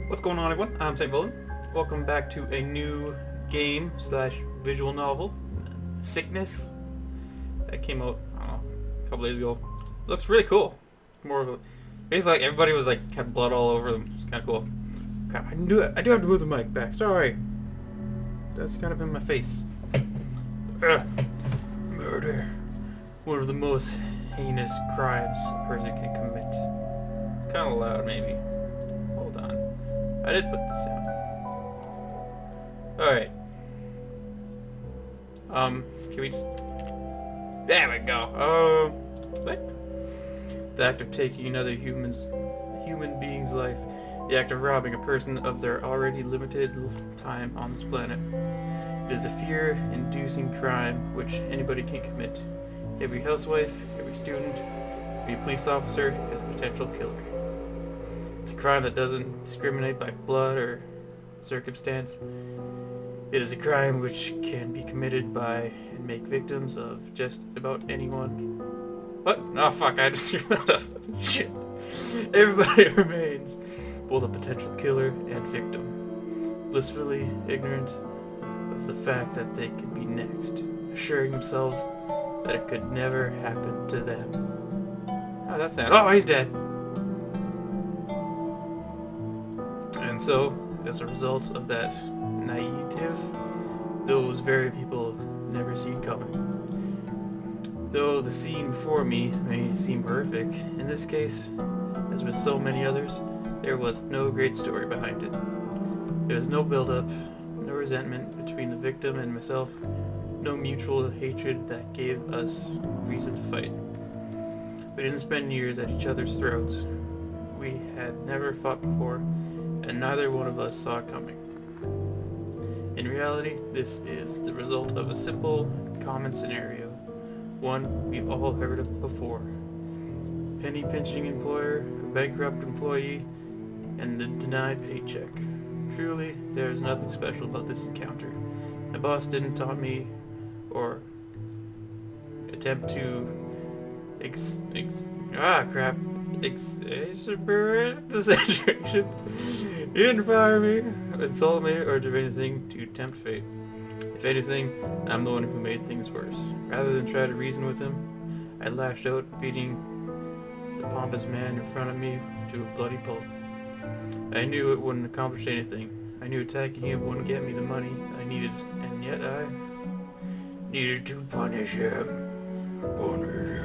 What's going on, everyone? I'm SaintVillain. Welcome back to a new game slash visual novel, Sickness, that came out, I don't know, a couple days ago. Looks really cool. More of a, basically like everybody was like, had blood all over them. It's kind of cool. God, I do have to move the mic back. Sorry. That's kind of in my face. Ugh. Murder. One of the most heinous crimes a person can commit. It's kind of loud, maybe. Hold on. I did put this down. Alright. Can we just... There we go. What? The act of taking another human being's life. The act of robbing a person of their already limited time on this planet. It is a fear-inducing crime which anybody can commit. Every housewife, every student, every police officer is a potential killer. It's a crime that doesn't discriminate by blood or circumstance. It is a crime which can be committed by and make victims of just about anyone. What? Oh fuck, I just screwed that up. Shit. Everybody remains both a potential killer and victim, blissfully ignorant of the fact that they could be next, assuring themselves that it could never happen to them. Oh, that's sad. Oh, he's dead. And so, as a result of that naivete, those very people never seen coming. Though the scene before me may seem horrific, in this case, as with so many others, there was no great story behind it. There was no build-up, no resentment between the victim and myself, no mutual hatred that gave us reason to fight. We didn't spend years at each other's throats. We had never fought before, and neither one of us saw it coming. In reality, this is the result of a simple, common scenario, one we've all heard of before. Penny-pinching employer, a bankrupt employee, and the denied paycheck. Truly, there is nothing special about this encounter. My boss didn't taunt me or attempt to exacerbate the situation. He didn't fire me, insult me, or do anything to tempt fate. If anything, I'm the one who made things worse. Rather than try to reason with him, I lashed out, beating the pompous man in front of me to a bloody pulp. I knew it wouldn't accomplish anything. I knew attacking him wouldn't get me the money I needed, and yet I needed to punish him. Punish him.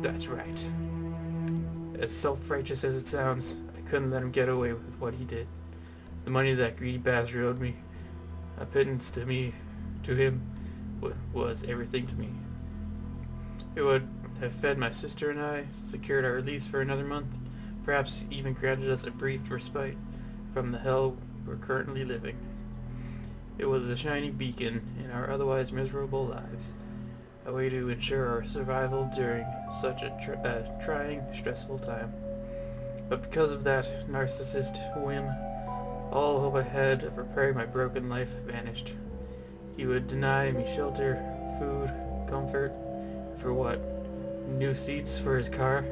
That's right. As self-righteous as it sounds, I couldn't let him get away with what he did. The money that greedy bastard owed me, a pittance to him, was everything to me. It would have fed my sister and I, secured our release for another month, perhaps even granted us a brief respite from the hell we're currently living. It was a shining beacon in our otherwise miserable lives, a way to ensure our survival during such a trying, stressful time. But because of that narcissist whim, all hope I had of repairing my broken life vanished. He would deny me shelter, food, comfort. For what? New seats for his car?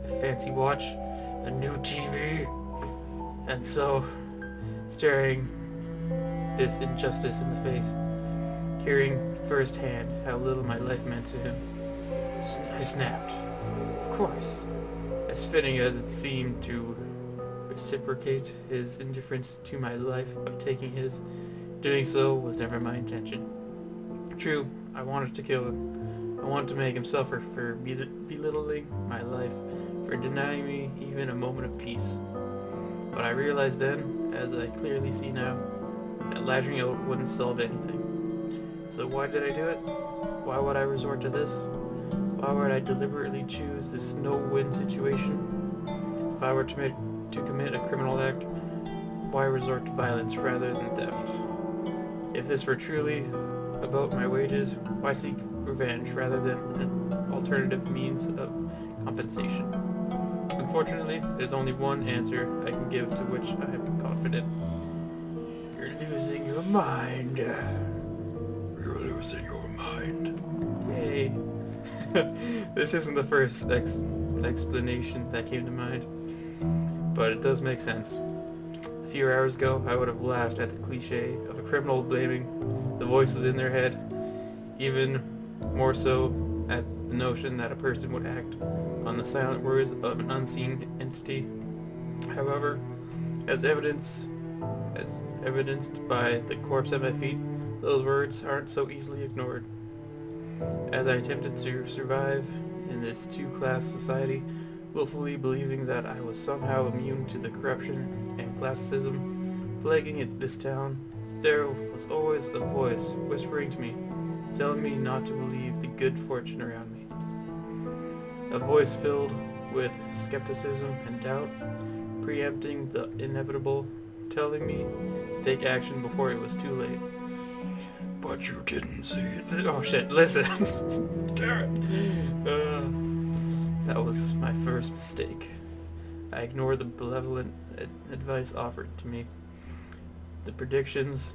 A fancy watch? A new TV? And so, staring this injustice in the face, hearing firsthand how little my life meant to him, I snapped. Of course. As fitting as it seemed to reciprocate his indifference to my life by taking his, doing so was never my intention. True, I wanted to kill him. I wanted to make him suffer for belittling my life, for denying me even a moment of peace. But I realized then, as I clearly see now, that lashing out wouldn't solve anything. So why did I do it? Why would I resort to this? Why would I deliberately choose this no-win situation? If I were to commit a criminal act, why resort to violence rather than theft? If this were truly about my wages, why seek revenge rather than an alternative means of compensation? Unfortunately, there's only one answer I can give to which I am confident. You're losing your mind. You're losing your mind. Yay. This isn't the first explanation that came to mind. but it does make sense. A few hours ago, I would have laughed at the cliche of a criminal blaming the voices in their head, even more so at the notion that a person would act on the silent words of an unseen entity. However, as evidenced by the corpse at my feet, those words aren't so easily ignored. As I attempted to survive in this two-class society, willfully believing that I was somehow immune to the corruption and classism plaguing this town, there was always a voice whispering to me, telling me not to believe the good fortune around me. A voice filled with skepticism and doubt, preempting the inevitable, telling me to take action before it was too late. But you didn't see it. Oh shit, listen. That was my first mistake. I ignored the benevolent advice offered to me. The predictions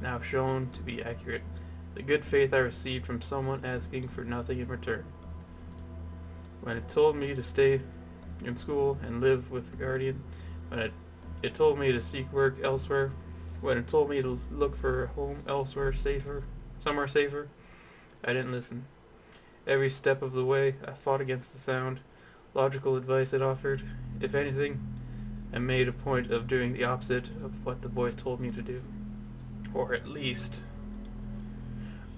now shown to be accurate. The good faith I received from someone asking for nothing in return. When it told me to stay in school and live with a guardian, when it told me to seek work elsewhere, when it told me to look for a home elsewhere somewhere safer, I didn't listen. Every step of the way, I fought against the sound, logical advice it offered. If anything, I made a point of doing the opposite of what the voice told me to do. Or at least...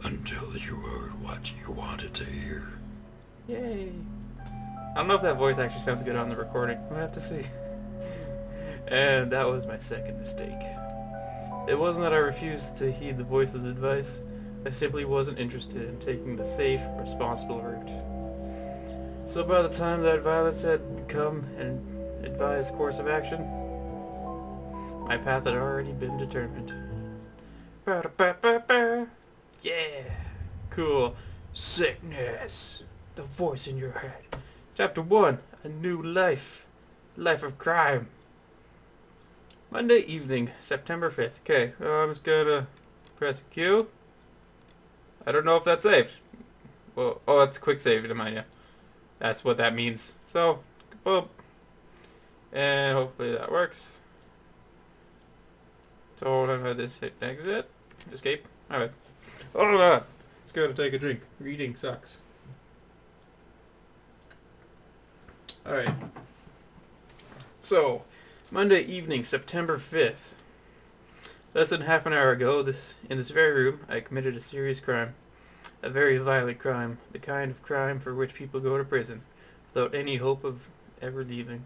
until you heard what you wanted to hear. Yay! I don't know if that voice actually sounds good on the recording. We'll have to see. And that was my second mistake. It wasn't that I refused to heed the voice's advice. I simply wasn't interested in taking the safe, responsible route. So by the time that violence had become an advised course of action, my path had already been determined. Yeah! Cool. Sickness. The voice in your head. Chapter 1. A new life. Life of crime. Monday evening, September 5th. Okay, I'm just gonna press Q. I don't know if that's saved. Well, oh, that's a quick save, to mind you. That's what that means. So, boom. And hopefully that works. Told him I just hit exit. Escape. Alright. Oh god. Let's go to take a drink. Reading sucks. Alright. So, Monday evening, September 5th. Less than half an hour ago, in this very room, I committed a serious crime. A very violent crime. The kind of crime for which people go to prison, without any hope of ever leaving.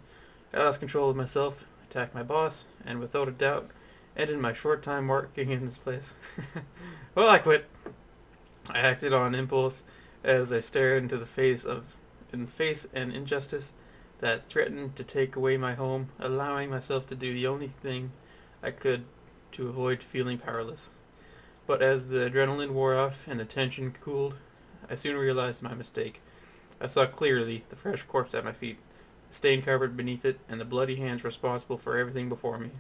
I lost control of myself, attacked my boss, and without a doubt, ended my short time working in this place. Well, I quit. I acted on impulse as I stared into the face and injustice that threatened to take away my home, allowing myself to do the only thing I could to avoid feeling powerless. But as the adrenaline wore off and the tension cooled, I soon realized my mistake. I saw clearly the fresh corpse at my feet, the stained carpet beneath it, and the bloody hands responsible for everything before me.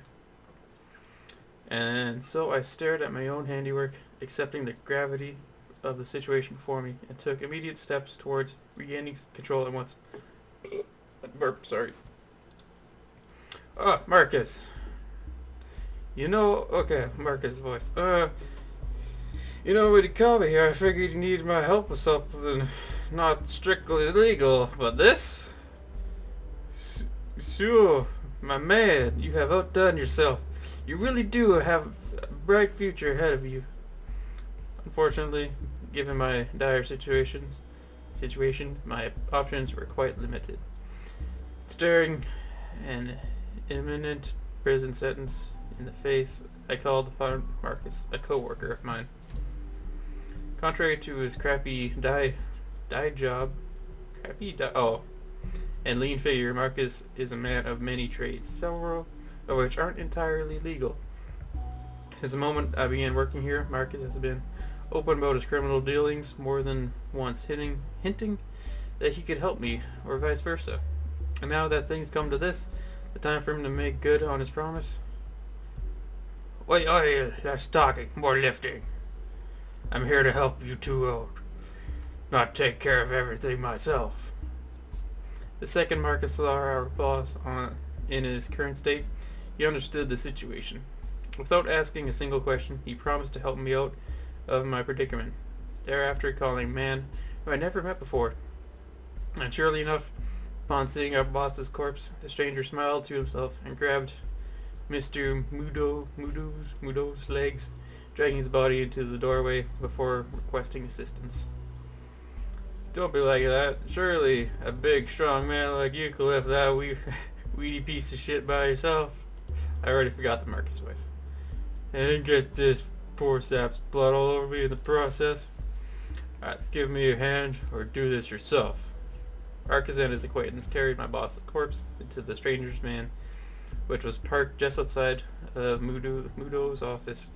And so I stared at my own handiwork, accepting the gravity of the situation before me, and took immediate steps towards regaining control at once. Burp, sorry. Marcus. Okay, Marcus' voice. When you called me here, I figured you needed my help with something not strictly legal, but this? Sure, my man, you have outdone yourself. You really do have a bright future ahead of you. Unfortunately, given my dire situation, my options were quite limited. Staring an imminent prison sentence in the face, I called upon Marcus, a co-worker of mine. Contrary to his crappy job, and lean figure, Marcus is a man of many trades, several of which aren't entirely legal. Since the moment I began working here, Marcus has been open about his criminal dealings, more than once hinting that he could help me, or vice versa. And now that things come to this, the time for him to make good on his promise. Wait, less talking, more lifting. I'm here to help you two out, not take care of everything myself. The second Marcus saw our boss in his current state, he understood the situation. Without asking a single question, he promised to help me out of my predicament, thereafter calling a man who I never met before. And surely enough, upon seeing our boss's corpse, the stranger smiled to himself and grabbed Mr. Mudo's legs, dragging his body into the doorway before requesting assistance. Don't be like that. Surely a big, strong man like you could lift that weedy piece of shit by yourself. I already forgot the Marcus voice. And get this poor sap's blood all over me in the process. Alright, give me a hand or do this yourself. Marcus and his acquaintance carried my boss's corpse into the stranger's van, which was parked just outside of Mudo's office.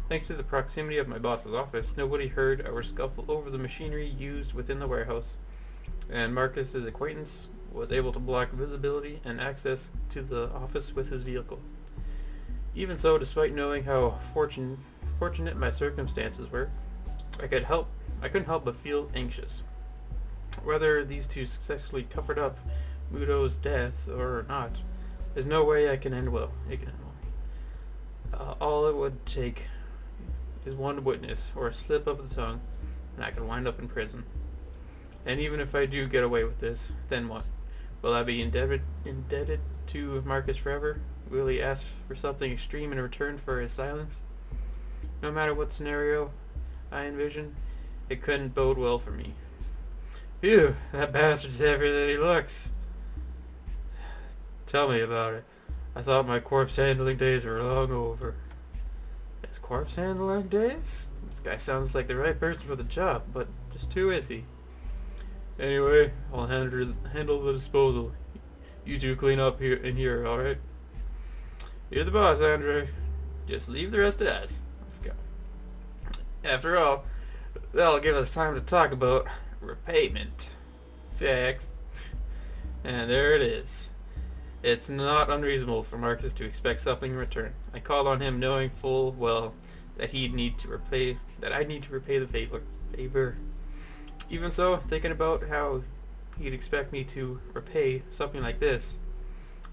Thanks to the proximity of my boss's office, nobody heard our scuffle over the machinery used within the warehouse, and Marcus's acquaintance was able to block visibility and access to the office with his vehicle. Even so, despite knowing how fortunate my circumstances were, I couldn't help but feel anxious. Whether these two successfully covered up Mudo's death or not, there's no way it can end well. All it would take is one witness or a slip of the tongue, and I could wind up in prison. And even if I do get away with this, then what? Will I be indebted to Marcus forever? Will he ask for something extreme in return for his silence? No matter what scenario I envision, it couldn't bode well for me. Phew, that bastard's heavier than he looks. Tell me about it. I thought my corpse handling days were long over. His corpse handling days? This guy sounds like the right person for the job, but just who is he? Anyway, I'll handle the disposal. You two clean up in here, alright? You're the boss, Andre. Just leave the rest to us. After all, that'll give us time to talk about repayment. Sex. And there it is. It's not unreasonable for Marcus to expect something in return. I called on him knowing full well that I'd need to repay the favor. Even so, thinking about how he'd expect me to repay something like this,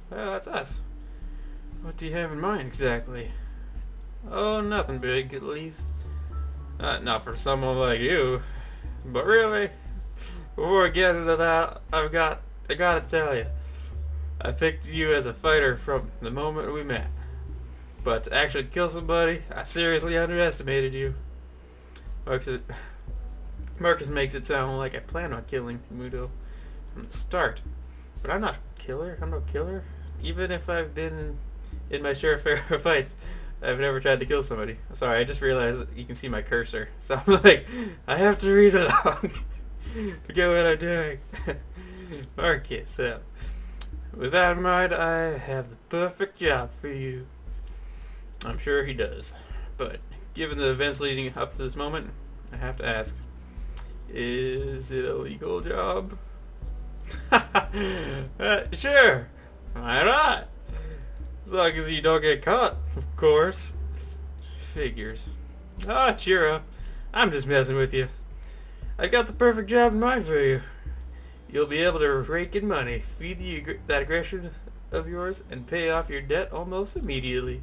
well, that's us. What do you have in mind exactly? Oh, nothing big, at least. Not for someone like you. But really, before I get into that, I gotta tell you, I picked you as a fighter from the moment we met. But to actually kill somebody, I seriously underestimated you. Marcus makes it sound like I plan on killing Mudo from the start. But I'm not a killer. I'm no killer. Even if I've been in my share of fights, I've never tried to kill somebody. Sorry, I just realized that you can see my cursor. So I'm like, I have to read along. Forget what I'm doing. Marcus, with that in mind, I have the perfect job for you. I'm sure he does. But given the events leading up to this moment, I have to ask, is it a legal job? Sure. Why not? As long as you don't get caught, of course. Figures. Ah, cheer up. I'm just messing with you. I got the perfect job in mind for you. You'll be able to rake in money, feed that aggression of yours, and pay off your debt almost immediately.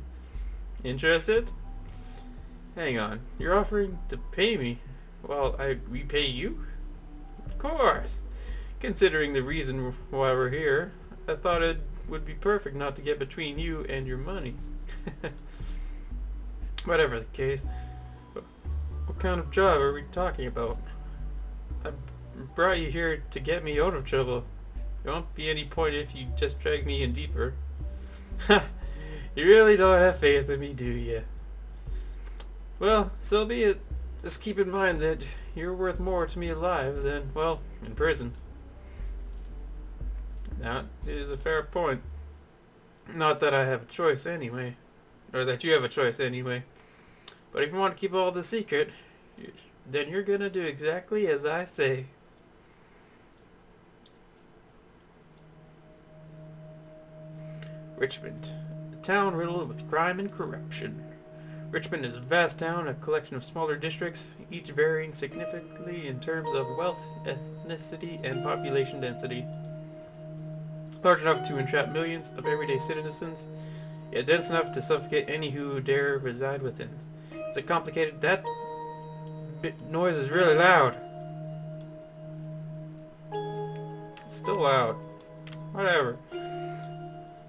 Interested? Hang on. You're offering to pay me while I repay you? Of course. Considering the reason why we're here, I thought it would be perfect not to get between you and your money. Whatever the case, what kind of job are we talking about? I brought you here to get me out of trouble. There won't be any point if you just drag me in deeper. You really don't have faith in me, do you? Well, so be it. Just keep in mind that you're worth more to me alive than, well, in prison. That is a fair point. Not that I have a choice anyway. Or that you have a choice anyway. But if you want to keep all the secret, then you're gonna do exactly as I say. Richmond. A town riddled with crime and corruption. Richmond is a vast town, a collection of smaller districts, each varying significantly in terms of wealth, ethnicity, and population density. large enough to entrap millions of everyday citizens, yet dense enough to suffocate any who dare reside within. It's a complicated... That noise is really loud. It's still loud. Whatever.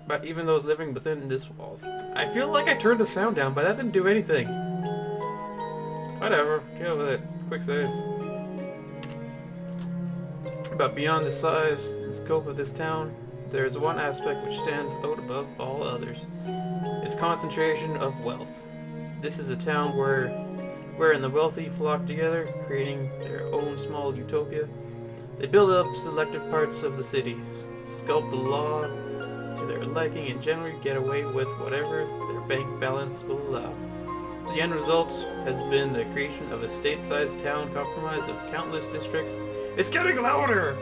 But even those living within this walls. I feel like I turned the sound down, but that didn't do anything. Whatever. Deal with it. Quick save. But beyond the size and scope of this town, there is one aspect which stands out above all others. Its concentration of wealth. This is a town wherein the wealthy flock together, creating their own small utopia. They build up selective parts of the city, sculpt the law to their liking, and generally get away with whatever their bank balance will allow. The end result has been the creation of a state-sized town comprised of countless districts. It's getting louder!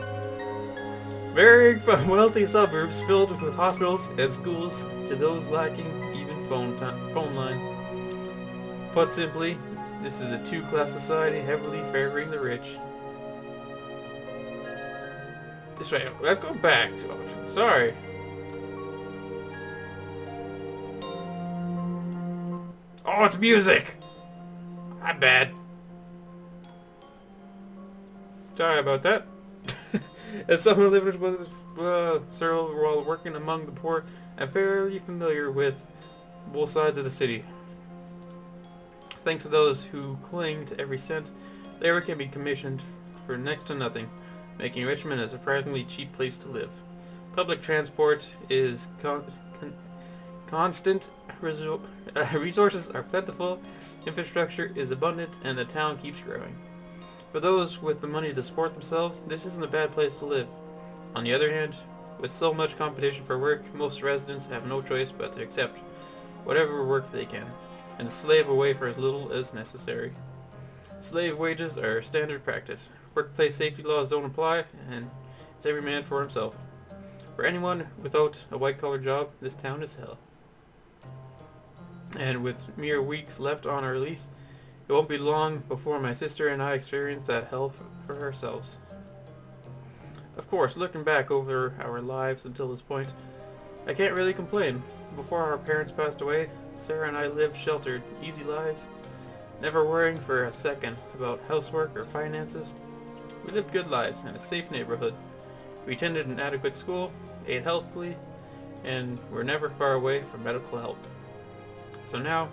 Varying from wealthy suburbs filled with hospitals and schools to those lacking even phone lines. Put simply, this is a two-class society heavily favoring the rich. This way, let's go back to options. Sorry. Oh, it's music! I'm bad. Sorry about that. As someone living with several while working among the poor, I'm fairly familiar with both sides of the city. Thanks to those who cling to every cent, labor can be commissioned for next to nothing, making Richmond a surprisingly cheap place to live. Public transport is constant, resources are plentiful, infrastructure is abundant, and the town keeps growing. For those with the money to support themselves, this isn't a bad place to live. On the other hand, with so much competition for work, most residents have no choice but to accept whatever work they can, and slave away for as little as necessary. Slave wages are standard practice. Workplace safety laws don't apply, and it's every man for himself. For anyone without a white-collar job, this town is hell. And with mere weeks left on our lease, it won't be long before my sister and I experience that hell for ourselves. Of course, looking back over our lives until this point, I can't really complain. Before our parents passed away, Sarah and I lived sheltered, easy lives, never worrying for a second about housework or finances. We lived good lives in a safe neighborhood. We attended an adequate school, ate healthily, and were never far away from medical help. So now,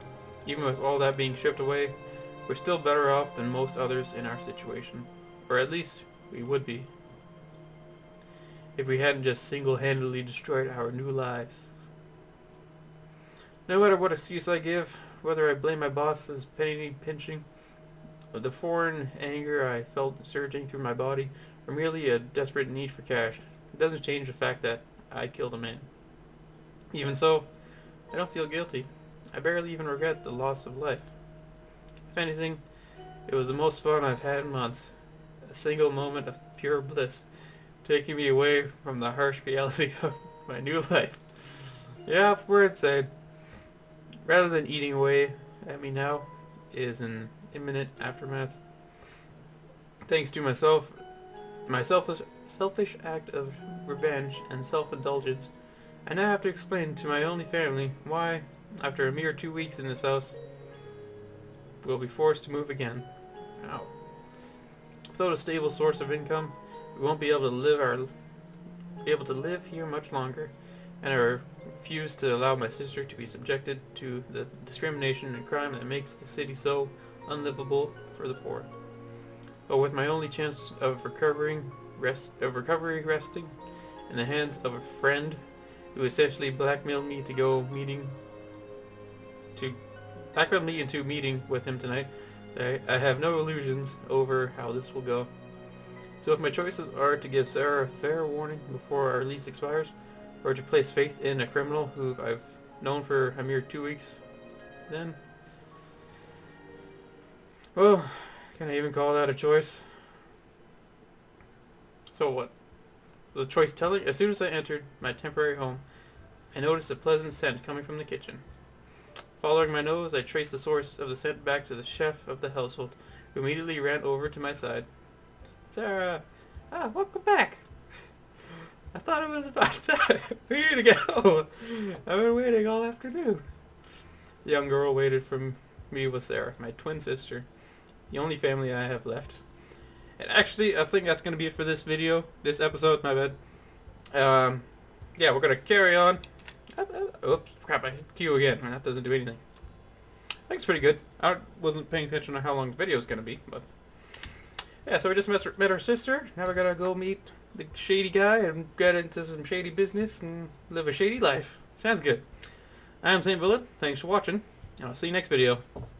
even with all that being stripped away, we're still better off than most others in our situation. Or at least, we would be, if we hadn't just single-handedly destroyed our new lives. No matter what excuse I give, whether I blame my boss's penny pinching, or the foreign anger I felt surging through my body, or merely a desperate need for cash, it doesn't change the fact that I killed a man. Even so, I don't feel guilty. I barely even regret the loss of life. If anything, it was the most fun I've had in months. A single moment of pure bliss, taking me away from the harsh reality of my new life. Yeah, we're insane. Rather than eating away at me now is an imminent aftermath. Thanks to my selfish act of revenge and self-indulgence, I now have to explain to my only family why, after a mere 2 weeks in this house, we'll be forced to move again. Ow. Without a stable source of income, we won't be able to live here much longer, and I refuse to allow my sister to be subjected to the discrimination and crime that makes the city so unlivable for the poor. But with my only chance of recovery resting in the hands of a friend who essentially blackmailed me into meeting with him tonight, I have no illusions over how this will go. So if my choices are to give Sarah a fair warning before our lease expires, or to place faith in a criminal who I've known for a mere 2 weeks, then, well, can I even call that a choice? So what? The choice telling? As soon as I entered my temporary home, I noticed a pleasant scent coming from the kitchen. Following my nose, I traced the source of the scent back to the chef of the household, who immediately ran over to my side. Sarah! Ah, welcome back! I thought it was about time for you to go. I've been waiting all afternoon. The young girl waited for me was Sarah, my twin sister, the only family I have left. And actually, I think that's going to be it for this video, this episode, my bad. Yeah, we're going to carry on. Oops, crap, I hit Q again, and that doesn't do anything. I think it's pretty good. I wasn't paying attention to how long the video is going to be, but... Yeah, so we just met her sister. Now we're going to go meet the shady guy and get into some shady business and live a shady life. Sounds good. I am SaintVillain. Thanks for watching, and I'll see you next video.